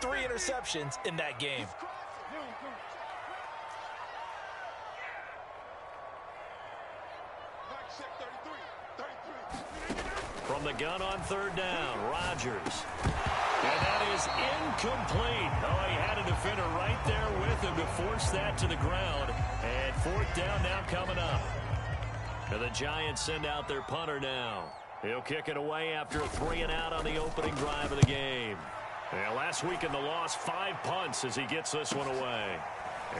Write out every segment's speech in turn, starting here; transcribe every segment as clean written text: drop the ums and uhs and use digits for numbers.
3 interceptions in that game. From the gun on 3rd down, Rodgers. And that is incomplete. Oh, he had a defender right there with him to force that to the ground. And 4th down now coming up. And the Giants send out their punter now. He'll kick it away after a 3-and-out on the opening drive of the game. And last week in the loss, 5 punts as he gets this one away.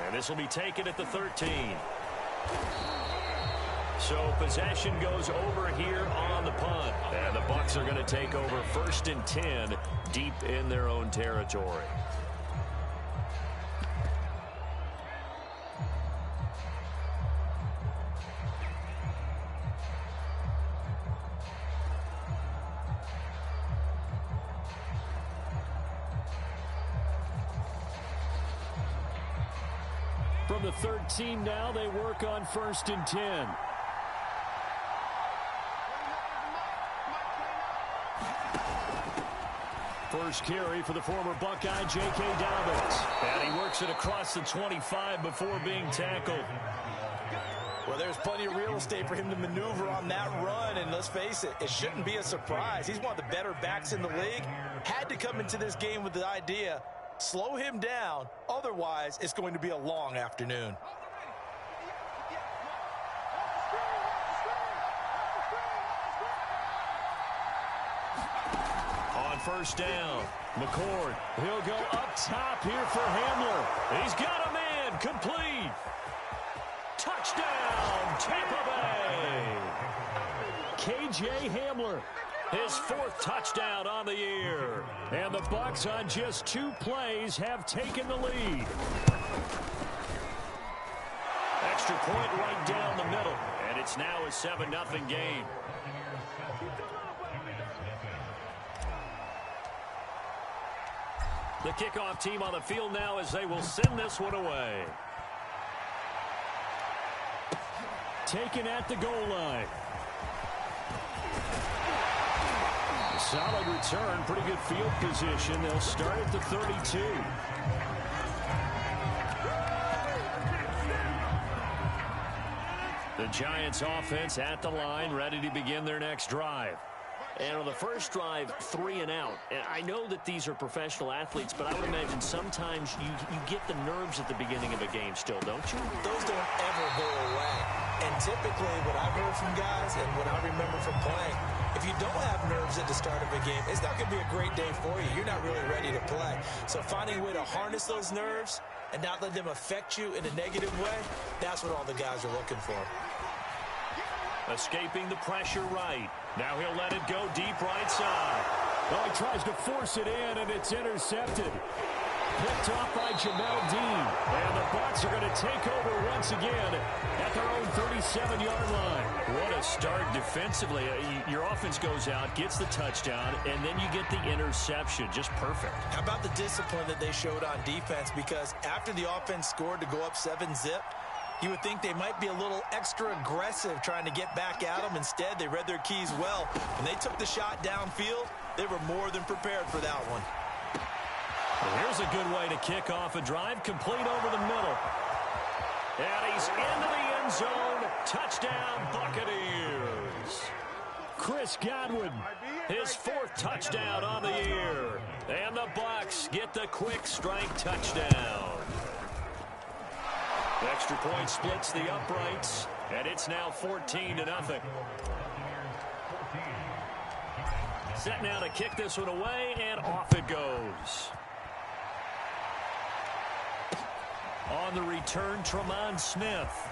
And this will be taken at the 13. So possession goes over here on the punt. And the Bucs are going to take over 1st and 10 deep in their own territory. From the 13 now, they work on 1st and 10. First carry for the former Buckeye, J.K. Dobbins. And he works it across the 25 before being tackled. Well, there's plenty of real estate for him to maneuver on that run, and let's face it, it shouldn't be a surprise. He's one of the better backs in the league. Had to come into this game with the idea, slow him down, otherwise it's going to be a long afternoon. On 1st down, McCord. He'll go up top here for Hamler. He's got him in, complete. Touchdown, Tampa Bay. K.J. Hamler, his 4th touchdown on the year. And the Bucs on just 2 plays have taken the lead. Extra point right down the middle. And it's now a 7-0 game. The kickoff team on the field now as they will send this one away. Taken at the goal line. A solid return, pretty good field position. They'll start at the 32. The Giants offense at the line, ready to begin their next drive. And on the first drive, 3 and out. And I know that these are professional athletes, but I would imagine sometimes you get the nerves at the beginning of a game still, don't you? Those don't ever go away. And typically what I've heard from guys and what I remember from playing, if you don't have nerves at the start of a game, it's not going to be a great day for you. You're not really ready to play. So finding a way to harness those nerves and not let them affect you in a negative way, that's what all the guys are looking for. Escaping the pressure right. Now he'll let it go deep right side. Well, he tries to force it in, and it's intercepted. Picked off by Jamel Dean. And the Bucs are going to take over once again at their own 37-yard line. What a start defensively. Your offense goes out, gets the touchdown, and then you get the interception. Just perfect. How about the discipline that they showed on defense? Because after the offense scored to go up 7-zip, you would think they might be a little extra aggressive trying to get back at them. Instead, they read their keys well. When they took the shot downfield, they were more than prepared for that one. Well, here's a good way to kick off a drive, complete over the middle. And he's into the end zone. Touchdown, Buccaneers. Chris Godwin, his 4th touchdown on the year. And the Bucs get the quick strike touchdown. Extra point splits the uprights, and it's now 14-0. Set now to kick this one away, and off it goes. On the return, Tremont Smith.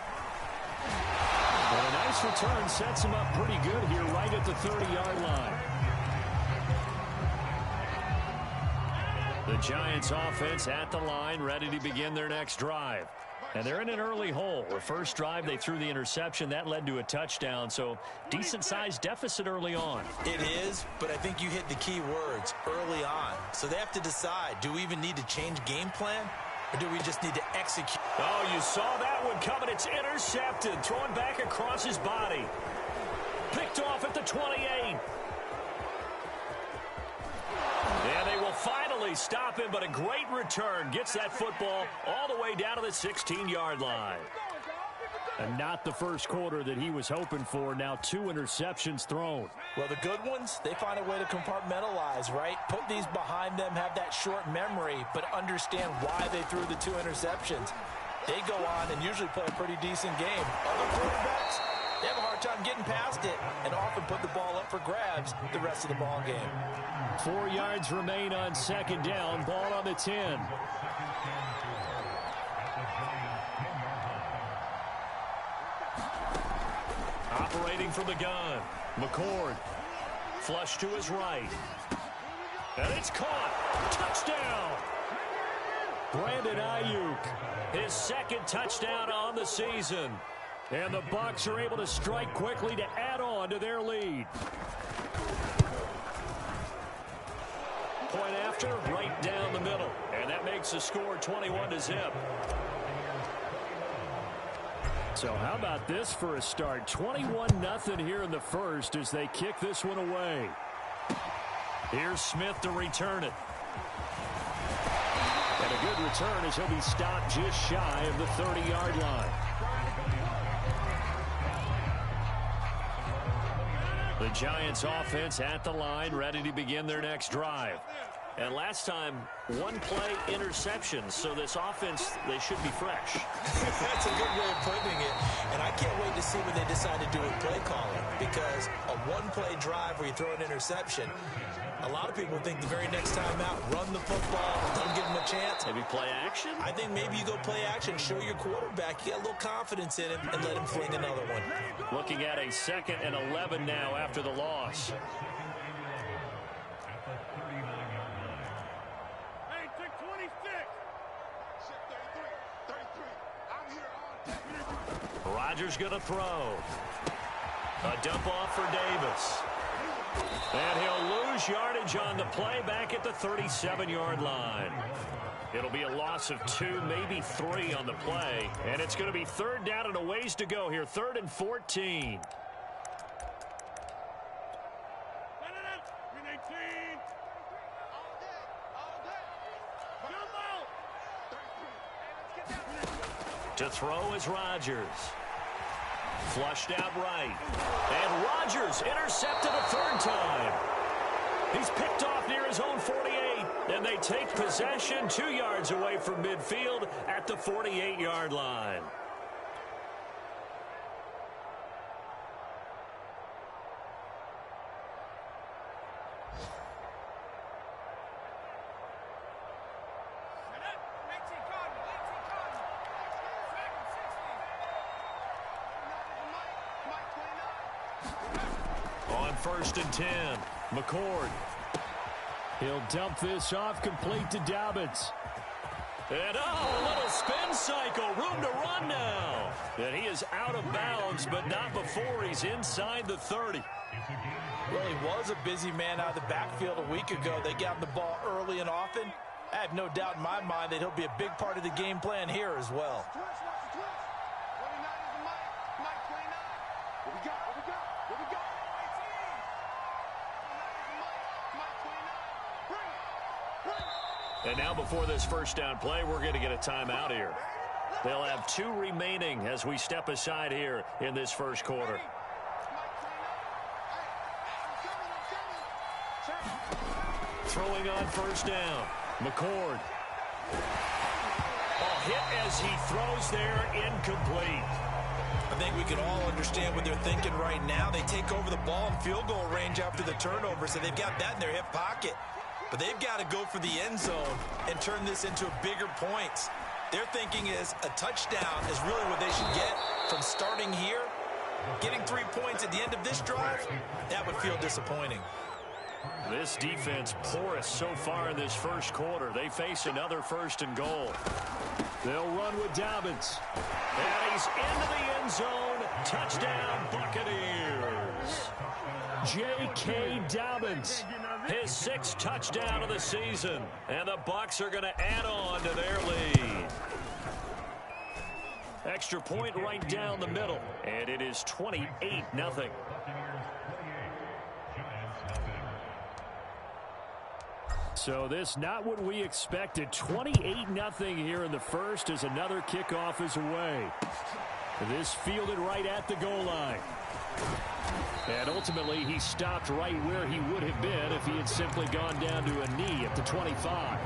And a nice return sets him up pretty good here right at the 30-yard line. The Giants offense at the line, ready to begin their next drive. And they're in an early hole. The first drive, they threw the interception. That led to a touchdown, so decent-sized deficit early on. It is, but I think you hit the key words, early on. So they have to decide, do we even need to change game plan, or do we just need to execute? Oh, you saw that one coming. It's intercepted, thrown back across his body. Picked off at the 28. And they will finally barely stop him, but a great return. Gets that football all the way down to the 16-yard line. And not the first quarter that he was hoping for. Now 2 interceptions thrown. Well, the good ones, they find a way to compartmentalize, right? Put these behind them, have that short memory, but understand why they threw the 2 interceptions. They go on and usually play a pretty decent game. Other quarterbacks, they have a hard time getting past it and often put the ball up for grabs the rest of the ball game. 4 yards remain on second down. Ball on the 10. Operating from the gun, McCord. Flush to his right. And it's caught. Touchdown. Brandon Ayuk. His second touchdown on the season. And the Bucs are able to strike quickly to add on to their lead. Point after, right down the middle. And that makes the score 21-0. So how about this for a start? 21-0 here in the first as they kick this one away. Here's Smith to return it. And a good return as he'll be stopped just shy of the 30-yard line. The Giants offense at the line, ready to begin their next drive. And last time, 1-play interception. So this offense, they should be fresh. That's a good way of putting it. And I can't wait to see what they decide to do with play calling. Because a 1-play drive where you throw an interception, a lot of people think the very next time out, run the football, don't give them a chance. Maybe play action? I think maybe you go play action, show your quarterback, you get a little confidence in him, and let him fling another one. Looking at a 2nd and 11 now after the loss. Rodgers going to throw. A dump off for Davis. And he'll lose yardage on the play back at the 37-yard line. It'll be a loss of 2, maybe 3 on the play. And it's going to be 3rd down and a ways to go here. 3rd and 14. To throw is Rodgers. Flushed out right. And Rodgers intercepted a 3rd time. He's picked off near his own 48. And they take possession 2 yards away from midfield at the 48-yard line. On 1st and 10, McCord. He'll dump this off complete to Dobbins. And a little spin cycle, room to run now. And he is out of bounds, but not before he's inside the 30. Well, he was a busy man out of the backfield a week ago. They got him the ball early and often. I have no doubt in my mind that he'll be a big part of the game plan here as well. And now before this 1st down play, we're going to get a timeout here. They'll have 2 remaining as we step aside here in this 1st quarter. Throwing on 1st down, McCord. A hit as he throws there, incomplete. I think we can all understand what they're thinking right now. They take over the ball in field goal range after the turnover, so they've got that in their hip pocket. But they've got to go for the end zone and turn this into bigger points. Their thinking is a touchdown is really what they should get from starting here. Getting 3 points at the end of this drive, that would feel disappointing. This defense porous so far in this 1st quarter. They face another 1st and goal. They'll run with Dobbins. And he's into the end zone. Touchdown, Buccaneers. J.K. Dobbins. His 6th touchdown of the season. And the Bucs are going to add on to their lead. Extra point right down the middle. And it is 28-0. So this not what we expected. 28-0 here in the first as another kickoff is away. This fielded right at the goal line. And ultimately he stopped right where he would have been if he had simply gone down to a knee at the 25.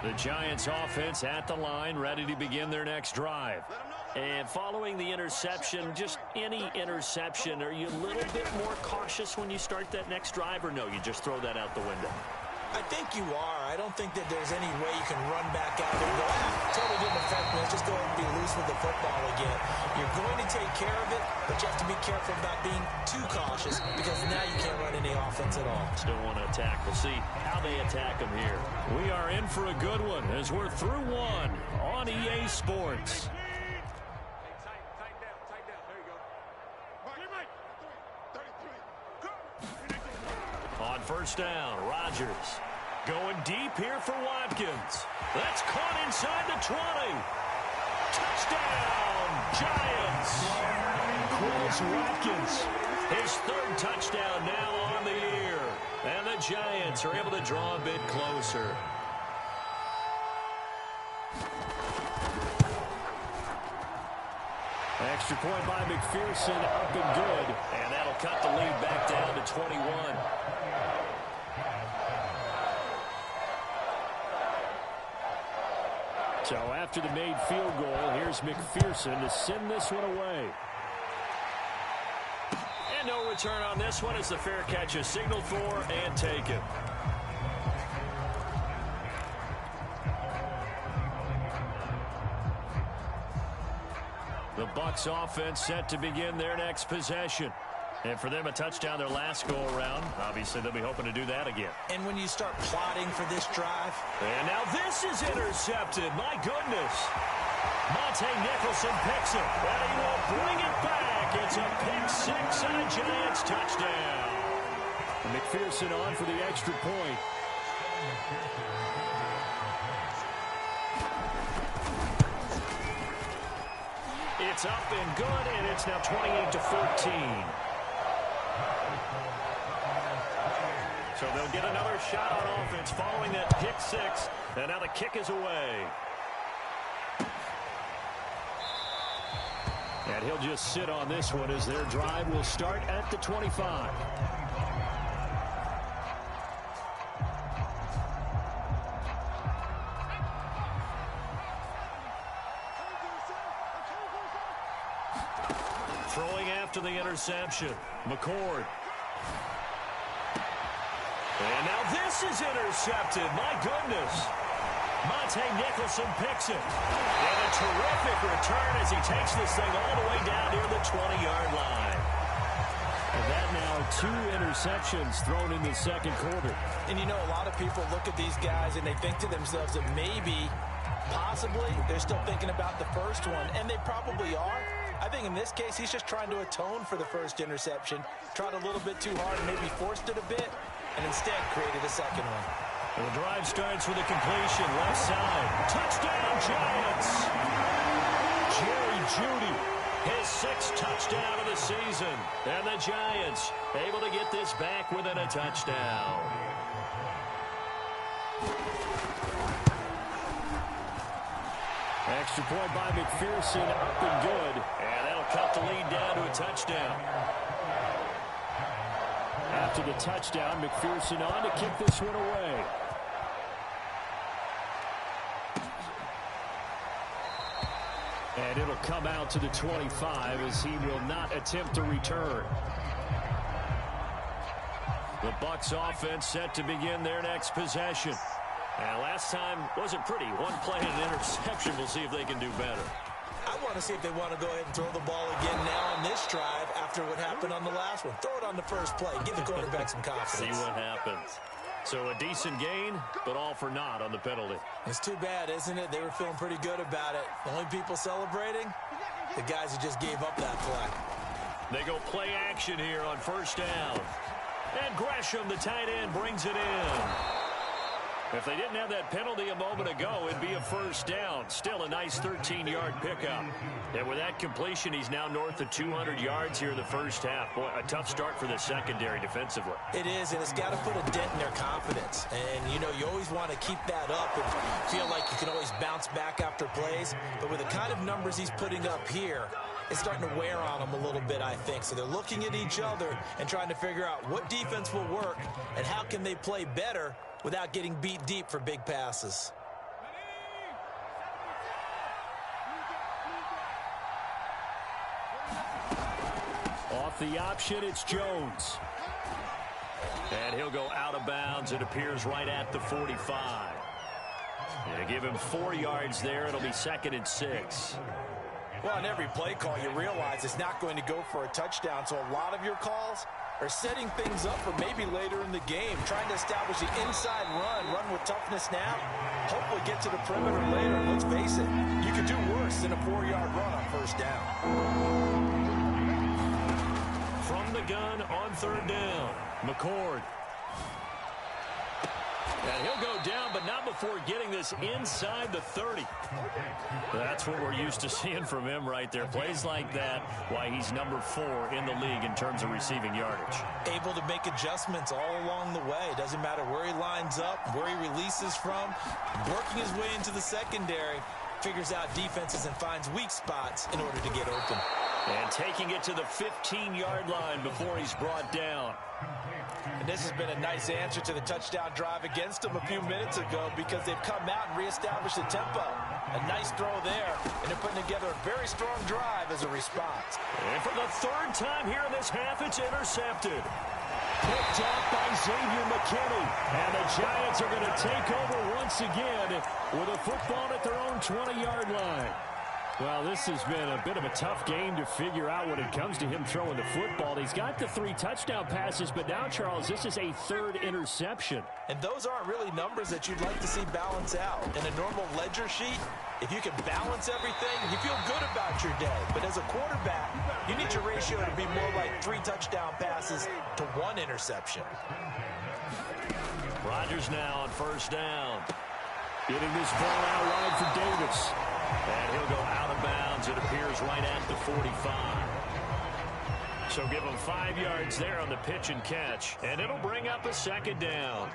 The Giants offense at the line, ready to begin their next drive. And following the interception, just any interception, are you a little bit more cautious when you start that next drive, or no, you just throw that out the window? I think you are. I don't think that there's any way you can run back out there and go, totally didn't affect me. Let's just go ahead and be loose with the football again. You're going to take care of it, but you have to be careful about being too cautious because now you can't run any offense at all. Still want to attack. We'll see how they attack them here. We are in for a good one as we're through one on EA Sports. On first down, Rodgers going deep here for Watkins. That's caught inside the 20. Touchdown, Giants. Chris Watkins, his third touchdown now on the year. And the Giants are able to draw a bit closer. Extra point by McPherson, up and good. And that'll cut the lead back down to 21. So after the made field goal, here's McPherson to send this one away. And no return on this one as the fair catch is signaled for and taken. The Bucs offense set to begin their next possession. And for them, a touchdown their last go-around. Obviously, they'll be hoping to do that again. And when you start plotting for this drive. And now this is intercepted. My goodness. Monte Nicholson picks it. And he will bring it back. It's a pick six and a Giants touchdown. McPherson on for the extra point. It's up and good, and it's now 28-14. So they'll get another shot on offense following that pick six, and now the kick is away. And he'll just sit on this one as their drive will start at the 25. Throwing after the interception, McCord. And now this is intercepted. My goodness. Monte Nicholson picks it. And a terrific return as he takes this thing all the way down near the 20-yard line. And that now 2 interceptions thrown in the second quarter. And you know, a lot of people look at these guys and they think to themselves that maybe, possibly, they're still thinking about the first one. And they probably are. I think in this case, he's just trying to atone for the first interception. Tried a little bit too hard and maybe forced it a bit. And instead created a second one. And the drive starts with a completion, left side. Touchdown, Giants! Jerry Jeudy, his 6th touchdown of the season. And the Giants able to get this back within a touchdown. Extra point by McPherson, up and good. And that'll cut the lead down to a touchdown. After the touchdown, McPherson on to kick this one away. And it'll come out to the 25 as he will not attempt to return. The Bucs offense set to begin their next possession. And last time wasn't pretty. One play and an interception. We'll see if they can do better. I want to see if they want to go ahead and throw the ball again now on this drive after what happened on the last one. Throw it on the first play. Give the quarterback some confidence. See what happens. So a decent gain, but all for naught on the penalty. It's too bad, isn't it? They were feeling pretty good about it. The only people celebrating, the guys who just gave up that play. They go play action here on first down. And Gresham, the tight end, brings it in. If they didn't have that penalty a moment ago, it'd be a first down. Still a nice 13-yard pickup. And with that completion, he's now north of 200 yards here in the first half. Boy, a tough start for the secondary defensively. It is, and it's got to put a dent in their confidence. And, you know, you always want to keep that up and feel like you can always bounce back after plays. But with the kind of numbers he's putting up here, it's starting to wear on them a little bit, I think. So they're looking at each other and trying to figure out what defense will work and how can they play better without getting beat deep for big passes. Off the option, it's Jones. And he'll go out of bounds. It appears right at the 45. And give him 4 yards there. It'll be 2nd and 6. Well, on every play call, you realize it's not going to go for a touchdown. So a lot of your calls are setting things up for maybe later in the game, trying to establish the inside run with toughness now, hopefully get to the perimeter later. Let's face it, you could do worse than a 4-yard run on first down. From the gun on 3rd down, McCord. And he'll go down, but not before getting this inside the 30. That's what we're used to seeing from him right there. Plays like that, why he's number 4 in the league in terms of receiving yardage. Able to make adjustments all along the way. Doesn't matter where he lines up, where he releases from. Working his way into the secondary, figures out defenses and finds weak spots in order to get open. And taking it to the 15-yard line before he's brought down. And this has been a nice answer to the touchdown drive against them a few minutes ago because they've come out and reestablished the tempo. A nice throw there, and they're putting together a very strong drive as a response. And for the 3rd time here in this half, it's intercepted. Picked off by Xavier McKinney. And the Giants are going to take over once again with a football at their own 20-yard line. Well, this has been a bit of a tough game to figure out when it comes to him throwing the football. He's got the 3 touchdown passes, but now, Charles, this is a 3rd interception. And those aren't really numbers that you'd like to see balance out. In a normal ledger sheet, if you can balance everything, you feel good about your day. But as a quarterback, you need your ratio to be more like 3 touchdown passes to 1 interception. Rodgers now on 1st down. Getting this ball out wide for Davis. And he'll go out of bounds. It appears right at the 45. So give him 5 yards there on the pitch and catch. And it'll bring up a 2nd down.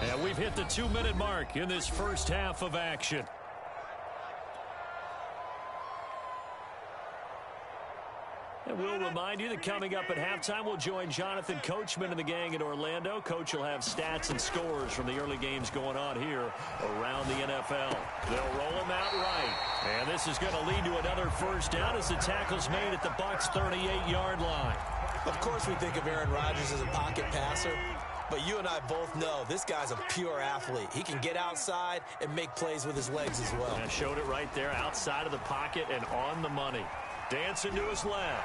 And we've hit the 2-minute mark in this first half of action. And we'll remind you that coming up at halftime, we'll join Jonathan Coachman and the gang in Orlando. Coach will have stats and scores from the early games going on here around the NFL. They'll roll him out right. And this is going to lead to another first down as the tackle's made at the Bucs' 38-yard line. Of course, we think of Aaron Rodgers as a pocket passer. But you and I both know this guy's a pure athlete. He can get outside and make plays with his legs as well. And showed it right there outside of the pocket and on the money. Dancing to his left.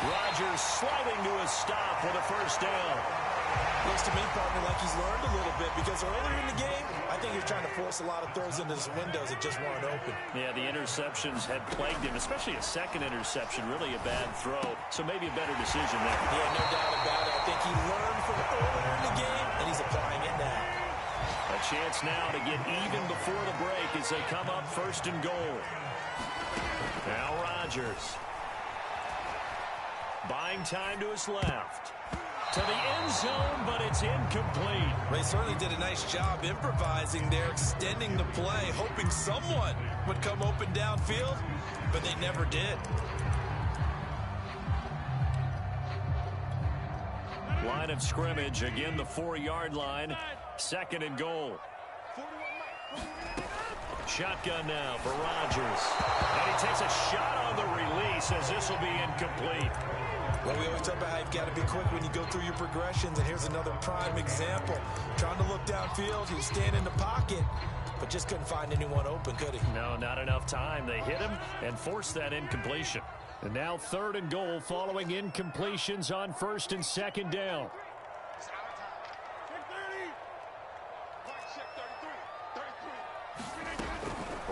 Rodgers sliding to his stop with a first down. Looks to me, partner, like he's learned a little bit because earlier in the game, I think he was trying to force a lot of throws into his windows that just weren't open. Yeah, the interceptions had plagued him, especially a 2nd interception, really a bad throw. So maybe a better decision there. Yeah, no doubt about it. I think he learned from earlier in the game, and he's applying it now. A chance now to get even before the break as they come up 1st and goal. Now Rodgers. Buying time to his left. To the end zone, but it's incomplete. They certainly did a nice job improvising there, extending the play, hoping someone would come open downfield, but they never did. Line of scrimmage, again the 4-yard line. 2nd and goal. Shotgun now for Rodgers. And he takes a shot on the release as this will be incomplete. Well, we always talk about how you've got to be quick when you go through your progressions, and here's another prime example. Trying to look downfield, he was standing in the pocket, but just couldn't find anyone open, could he? No, not enough time. They hit him and forced that incompletion. And now 3rd and goal following incompletions on 1st and 2nd down.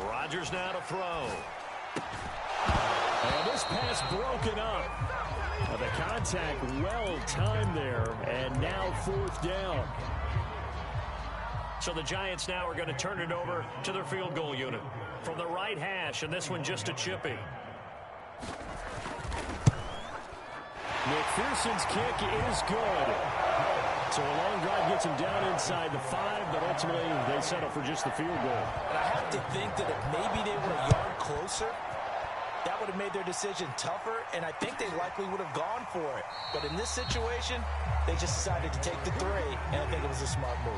Rodgers now to throw. And this pass broken up. The contact well timed there, and now 4th down. So the Giants now are going to turn it over to their field goal unit. From the right hash, and this one just a chippy. McPherson's kick is good. So a long drive gets him down inside the 5, but ultimately they settle for just the field goal. And I have to think that if maybe they were a yard closer, that would have made their decision tougher, and I think they likely would have gone for it. But in this situation, they just decided to take the 3, and I think it was a smart move.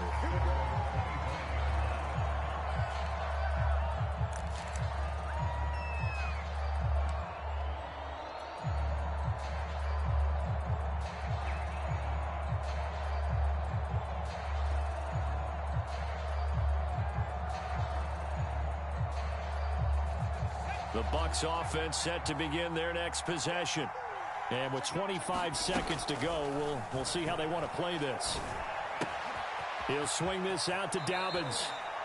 The Bucs offense set to begin their next possession. And with 25 seconds to go, we'll see how they want to play this. He'll swing this out to Dobbins.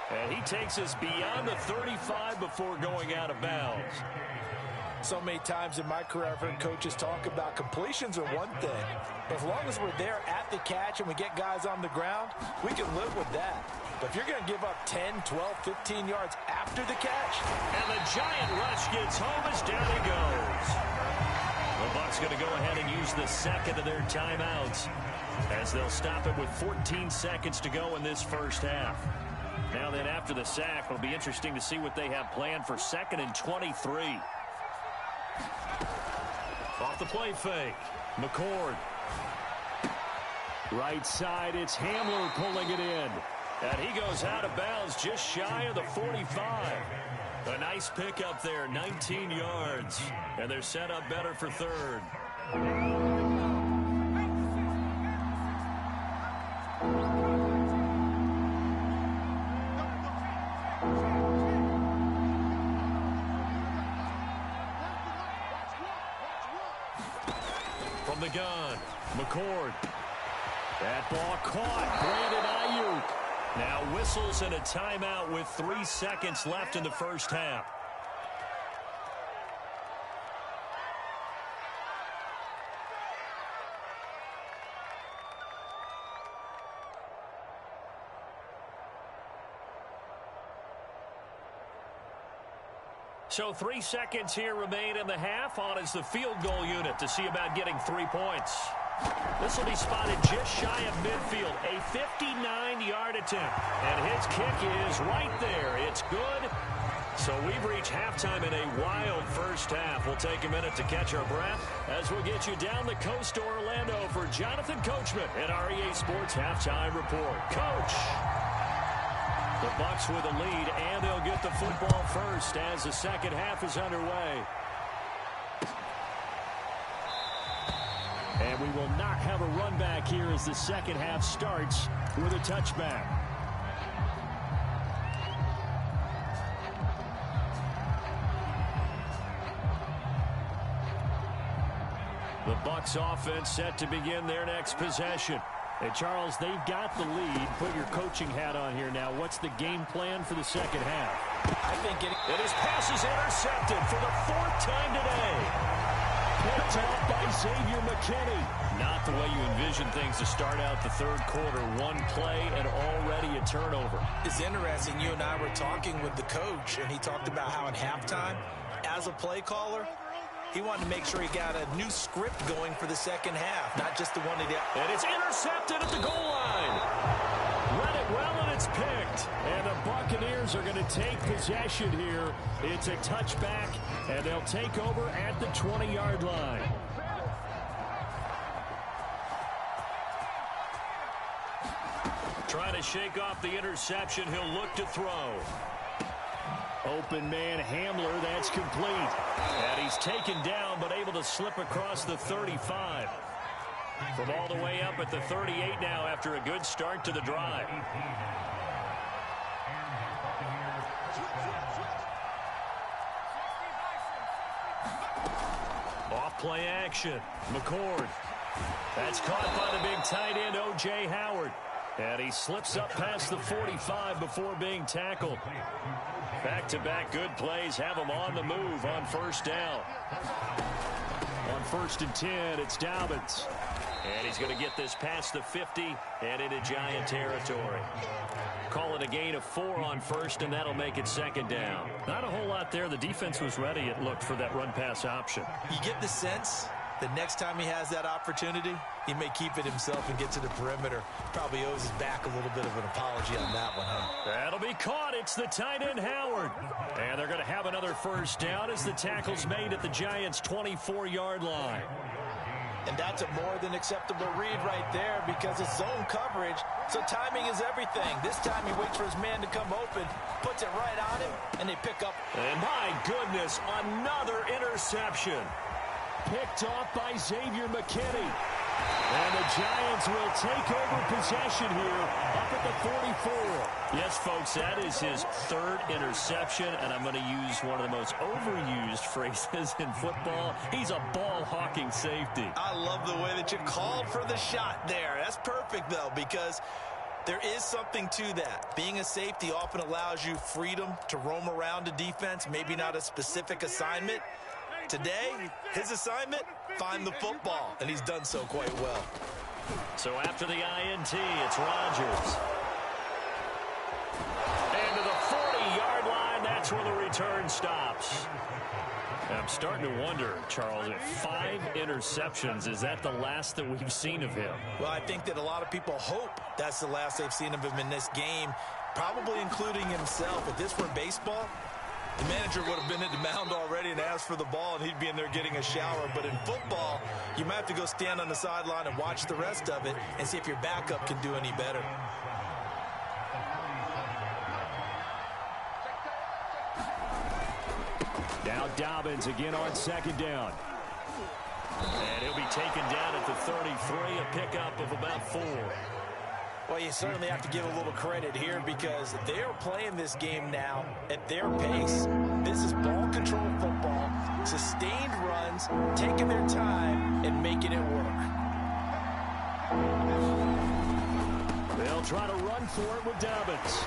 And he takes us beyond the 35 before going out of bounds. So many times in my career, I've heard coaches talk about completions are one thing. But as long as we're there at the catch and we get guys on the ground, we can live with that. But if you're going to give up 10, 12, 15 yards after the catch. And the giant rush gets home as down he goes. The Bucs going to go ahead and use the second of their timeouts as they'll stop it with 14 seconds to go in this first half. Now then, after the sack, it'll be interesting to see what they have planned for 2nd and 23. Off the play fake. McCord. Right side, it's Hamler pulling it in. And he goes out of bounds just shy of the 45. A nice pickup there, 19 yards. And they're set up better for 3rd. From the gun, McCord. That ball caught. Brandon Ayuk. Now whistles and a timeout with 3 seconds left in the first half. So 3 seconds here remain in the half. On is the field goal unit to see about getting 3 points. This will be spotted just shy of midfield. A 59-yard attempt. And his kick is right there. It's good. So we've reached halftime in a wild first half. We'll take a minute to catch our breath as we'll get you down the coast to Orlando for Jonathan Coachman at our EA Sports Halftime Report. Coach! The Bucs with a lead, and they'll get the football first as the second half is underway. And we will not have a run back here as the second half starts with a touchback. The Bucs offense set to begin their next possession. And Charles, they've got the lead. Put your coaching hat on here now. What's the game plan for the second half? I think his pass is intercepted for the 4th time today. Picked off by Xavier McKinney. Not the way you envision things to start out the third quarter. One play and already a turnover. It's interesting. You and I were talking with the coach, and he talked about how at halftime, as a play caller, he wanted to make sure he got a new script going for the second half, not just the one he did. And it's intercepted at the goal line. Read it well, and it's picked. And the Buccaneers are going to take possession here. It's a touchback, and they'll take over at the 20-yard line. Trying to shake off the interception. He'll look to throw. Open man Hamler, that's complete. And he's taken down, but able to slip across the 35. From all the way up at the 38 now after a good start to the drive. Off play action. McCord. That's caught by the big tight end, O.J. Howard. And he slips up past the 45 before being tackled. Back-to-back good plays have him on the move on first down. On 1st and 10, it's Dobbins. And he's going to get this past the 50 and into Giant territory. Call it a gain of 4 on first, and that'll make it 2nd down. Not a whole lot there. The defense was ready, it looked, for that run-pass option. You get the sense that next time he has that opportunity, he may keep it himself and get to the perimeter. Probably owes his back a little bit of an apology on that one, huh? That'll be caught. It's the tight end, Howard. And they're going to have another first down as the tackle's made at the Giants' 24-yard line. And that's a more than acceptable read right there because it's zone coverage, so timing is everything. This time he waits for his man to come open, puts it right on him, and they pick up. And my goodness, another interception. Picked off by Xavier McKinney. And the Giants will take over possession here up at the 44. Yes, folks, that is his 3rd interception, and I'm going to use one of the most overused phrases in football. He's a ball-hawking safety. I love the way that you called for the shot there. That's perfect, though, because there is something to that. Being a safety often allows you freedom to roam around a defense, maybe not a specific assignment. Today, his assignment, find the football, and he's done so quite well. So after the INT, it's Rodgers. And to the 40-yard line, that's where the return stops. I'm starting to wonder, Charles, if 5 interceptions, is that the last that we've seen of him? Well, I think that a lot of people hope that's the last they've seen of him in this game, probably including himself. If this were baseball, the manager would have been at the mound already and asked for the ball, and he'd be in there getting a shower. But in football, you might have to go stand on the sideline and watch the rest of it and see if your backup can do any better. Now Dobbins again on 2nd down. And he'll be taken down at the 33, a pickup of about 4. Well, you certainly have to give a little credit here because they are playing this game now at their pace. This is ball control football, sustained runs, taking their time and making it work. They'll try to run for it with Dobbins.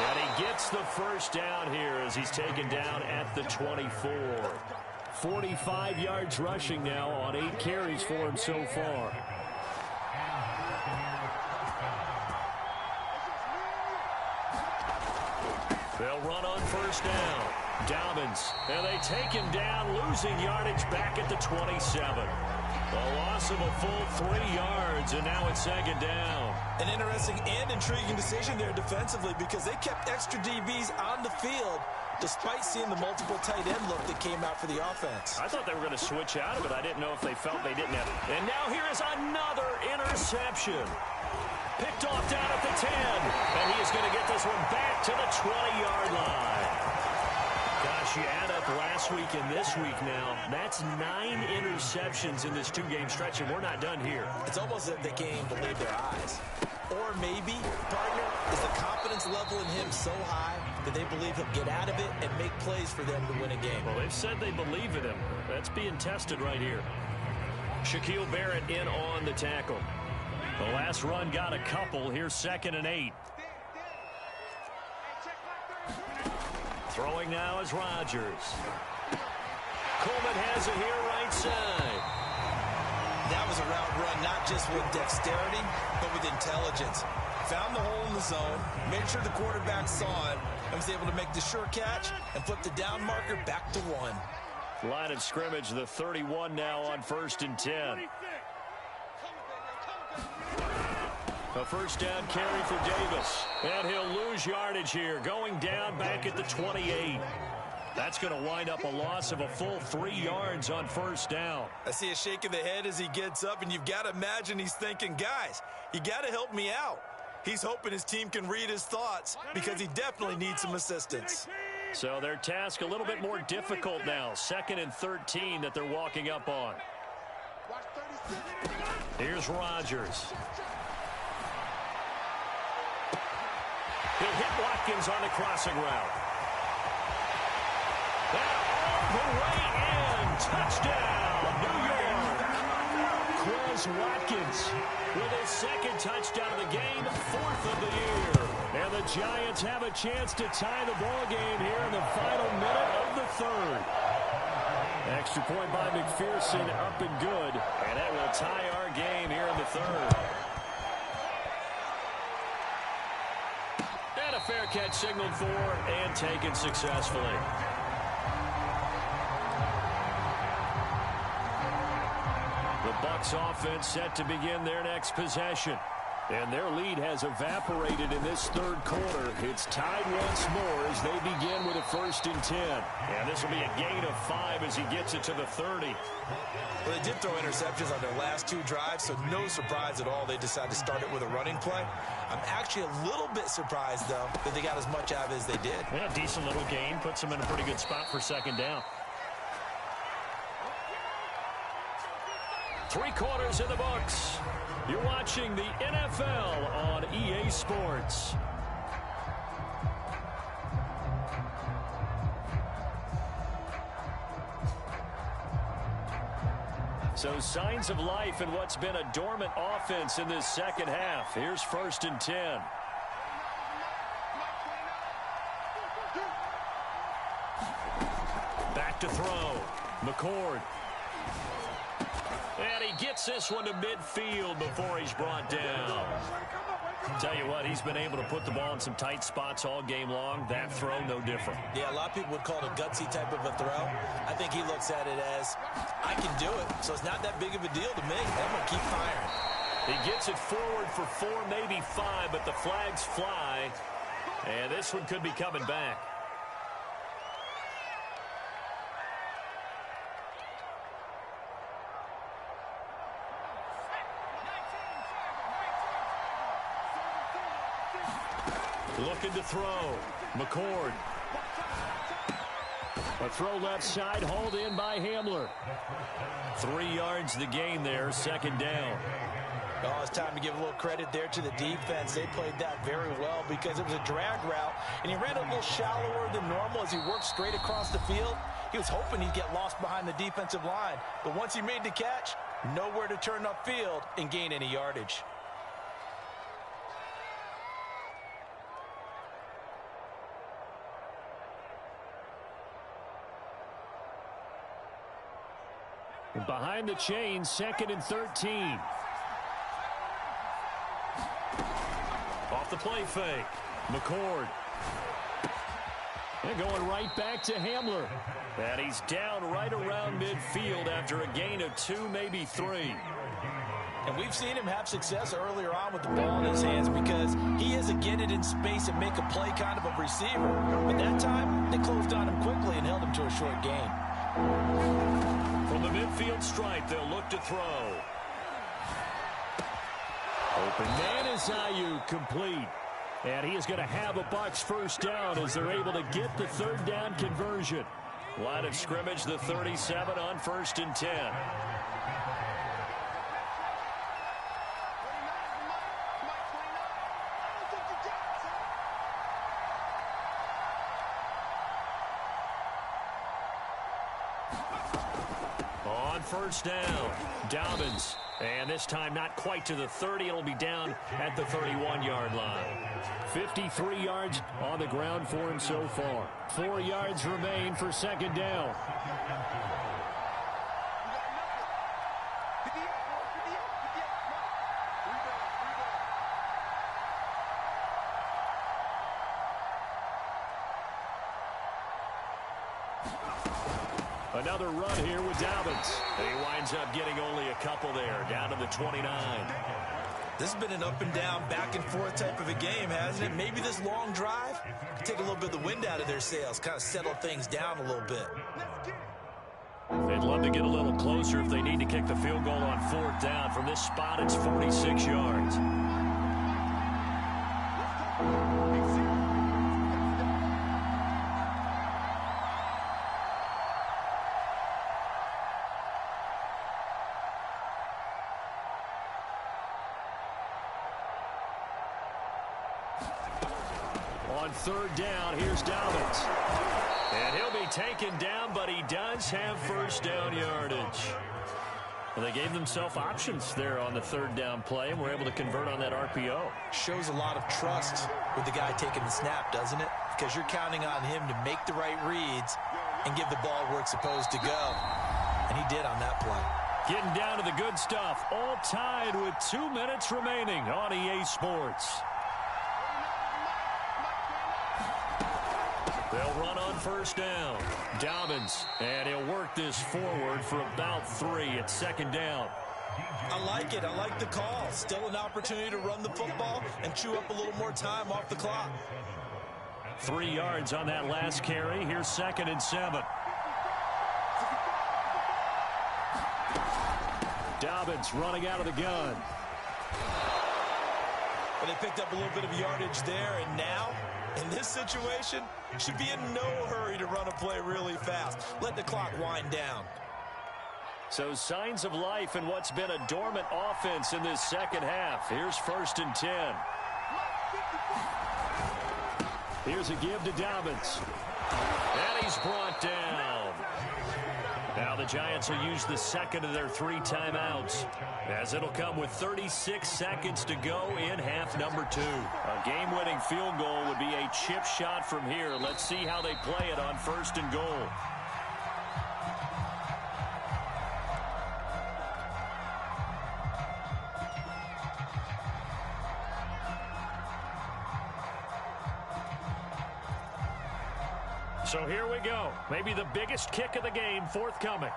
And he gets the first down here as he's taken down at the 24. 45 yards rushing now on 8 carries for him so far. They'll run on first down. Dobbins. And they take him down, losing yardage back at the 27. A loss of a full 3 yards, and now it's 2nd down. An interesting and intriguing decision there defensively because they kept extra DBs on the field despite seeing the multiple tight end look that came out for the offense. I thought they were going to switch out of it. I didn't know if they felt they didn't have it. And now here is another interception. Picked off down at the 10. And he is going to get this one back to the 20-yard line. Gosh, you add up last week and this week now. That's 9 interceptions in this 2-game stretch, and we're not done here. It's almost as if they can't even believe their eyes. Or maybe, partner, is the confidence level in him so high that they believe he'll get out of it and make plays for them to win a game. Well, they've said they believe in him. That's being tested right here. Shaquille Barrett in on the tackle. The last run got a couple. Here's 2nd and 8. Throwing now is Rodgers. Coleman has it here right side. That was a route run, not just with dexterity, but with intelligence. Found the hole in the zone, made sure the quarterback saw it, and was able to make the sure catch and flip the down marker back to 1. Line of scrimmage, the 31 now on 1st and 10. A first down carry for Davis. And he'll lose yardage here, going down back at the 28. That's going to wind up a loss of a full 3 yards on first down. I see a shake of the head as he gets up, and you've got to imagine he's thinking, guys, you got to help me out. He's hoping his team can read his thoughts because he definitely needs some assistance. So their task a little bit more difficult now. 2nd and 13 that they're walking up on. Here's Rodgers. He'll hit Watkins on the crossing route. All the way in. Touchdown, New York. Chris Watkins with his 2nd touchdown of the game, 4th of the year. And the Giants have a chance to tie the ball game here in the final minute of the 3rd. Extra point by McPherson, up and good. And that will tie our game here in the third. And a fair catch signaled for and taken successfully. The Bucs offense set to begin their next possession. And their lead has evaporated in this third quarter. It's tied once more as they begin with a 1st and 10. And this will be a gain of 5 as he gets it to the 30. Well, they did throw interceptions on their last 2 drives, so no surprise at all they decided to start it with a running play. I'm actually a little bit surprised, though, that they got as much out of it as they did. Yeah, decent little gain. Puts them in a pretty good spot for 2nd down. 3 quarters in the books. You're watching the NFL on EA Sports. So signs of life in what's been a dormant offense in this second half. Here's 1st and 10. Back to throw. McCord. And he gets this one to midfield before he's brought down. Tell you what, he's been able to put the ball in some tight spots all game long. That throw, no different. Yeah, a lot of people would call it a gutsy type of a throw. I think he looks at it as, I can do it, so it's not that big of a deal to me. I'm going to keep firing. He gets it forward for 4, maybe 5, but the flags fly. And this one could be coming back. Looking to throw. McCord. A throw left side, hauled in by Hamler. 3 yards the gain there, 2nd down. Oh, it's time to give a little credit there to the defense. They played that very well because it was a drag route, and he ran a little shallower than normal as he worked straight across the field. He was hoping he'd get lost behind the defensive line, but once he made the catch, nowhere to turn upfield and gain any yardage. Behind the chain, 2nd and 13. Off the play fake. McCord. And going right back to Hamler. And he's down right around midfield after a gain of 2, maybe 3. And we've seen him have success earlier on with the ball in his hands because he is a get it in space and make a play kind of a receiver. But that time, they closed on him quickly and held him to a short gain. From the midfield stripe, they'll look to throw. Open man is Ayuk, complete. And he is going to have a Bucs 1st down as they're able to get the 3rd down conversion. Line of scrimmage, the 37 on 1st and 10. On 1st down, Dobbins. And this time not quite to the 30. It'll be down at the 31-yard line. 53 yards on the ground for him so far. 4 yards remain for 2nd down. Another run here with Dobbins. And he winds up getting only a couple there, down to the 29. This has been an up and down, back and forth type of a game, hasn't it? Maybe this long drive could take a little bit of the wind out of their sails, kind of settle things down a little bit. They'd love to get a little closer if they need to kick the field goal on 4th down. From this spot, it's 46 yards. On 3rd down, here's Dobbins. And he'll be taken down, but he does have 1st down yardage. Well, they gave themselves options there on the 3rd down play, and were able to convert on that RPO. Shows a lot of trust with the guy taking the snap, doesn't it? Because you're counting on him to make the right reads and give the ball where it's supposed to go. and he did on that play. Getting down to the good stuff, all tied with 2 minutes remaining on EA Sports. They'll run on first down. Dobbins, and he'll work this forward for about 3 at second down. I like it. I like the call. Still an opportunity to run the football and chew up a little more time off the clock. 3 yards on that last carry. Here's 2nd and 7. Dobbins running out of the gun. But they picked up a little bit of yardage there, and now, in this situation, should be in no hurry to run a play really fast. Let the clock wind down. So signs of life in what's been a dormant offense in this second half. Here's 1st and 10. Here's a give to Dobbins. And he's brought down. Now the Giants will use the second of their 3 timeouts, as it'll come with 36 seconds to go in half number 2. A game-winning field goal would be a chip shot from here. Let's see how they play it on 1st and goal. So here we go. Maybe the biggest kick of the game forthcoming.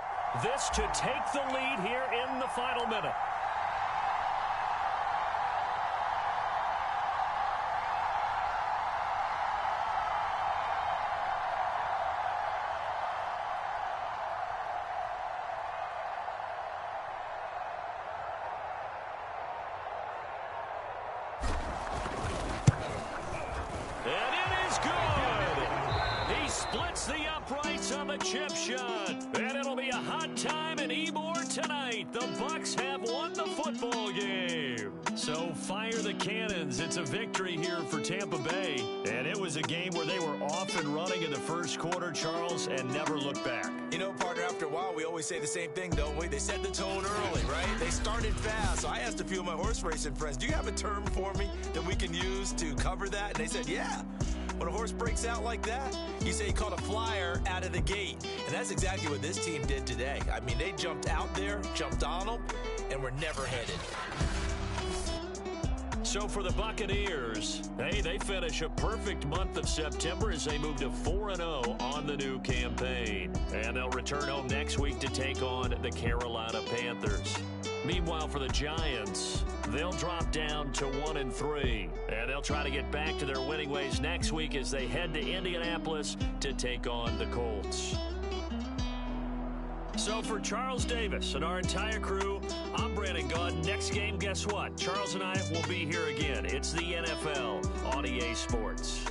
This to take the lead here in the final minute. Splits the uprights on the chip shot. And it'll be a hot time in Ybor tonight. The Bucks have won the football game. So fire the cannons. It's a victory here for Tampa Bay. And it was a game where they were off and running in the first quarter, Charles, and never looked back. You know, partner, after a while, we always say the same thing, don't we? They set the tone early, right? They started fast. So I asked a few of my horse racing friends, do you have a term for me that we can use to cover that? And they said, yeah. When a horse breaks out like that, you say he caught a flyer out of the gate. And that's exactly what this team did today. I mean, they jumped out there, jumped on them, and were never headed. So for the Buccaneers, hey, they finish a perfect month of September as they move to 4-0 on the new campaign. And they'll return home next week to take on the Carolina Panthers. Meanwhile, for the Giants, they'll drop down to 1-3. And they'll try to get back to their winning ways next week as they head to Indianapolis to take on the Colts. So for Charles Davis and our entire crew, I'm Brandon Gaudin. Next game, guess what? Charles and I will be here again. It's the NFL on EA Sports.